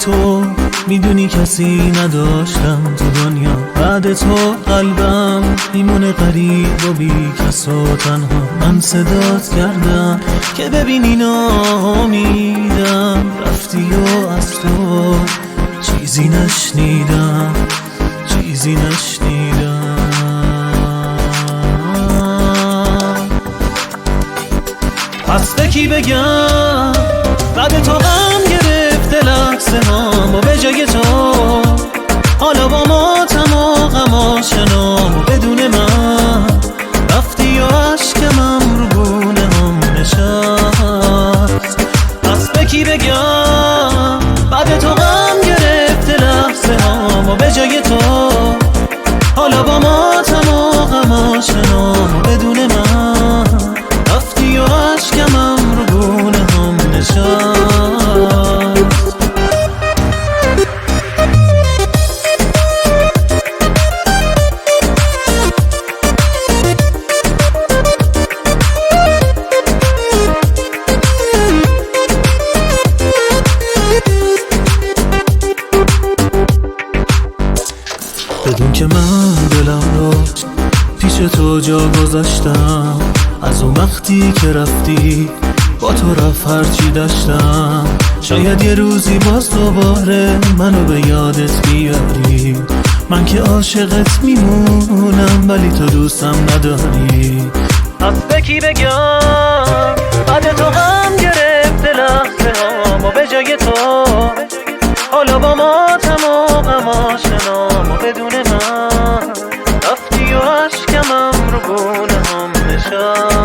تو میدونی کسی نداشتم تو دنیا، بعد تو قلبم میمونه غریب و بی کس و تنها. من صدات کردم که ببینی نامیدم، رفتی و از تو چیزی نشنیدم، چیزی نشنیدم. پس به کی بگم بعد تو غم گرفته لحظه هام، و به جای تو حالا با ماتم و غم آشنام، و بدون من رفتی و عشقم رو گونه هم نشست. پس به کی بگم بعد تو غم گرفته لحظه هام، و به جای تو حالا با ماتم و غم آشنام، و بدون من رفتی و عشقم رو گونه هم نشست. بدون که من دلم رو پیش تو جا گذاشتم، از اون وقتی که رفتی با تو رفت هرچی داشتم. شاید یه روزی باز دوباره منو به یادت بیاری، من که عاشقت میمونم ولی تو دوستم نداری. پس به کی بگم بعد تو غم گرفته لحظه هام، و به جای تو حالا با ماتم و غم آشنام، و بدون من رفتی و عشقم رو گونه هم نشست.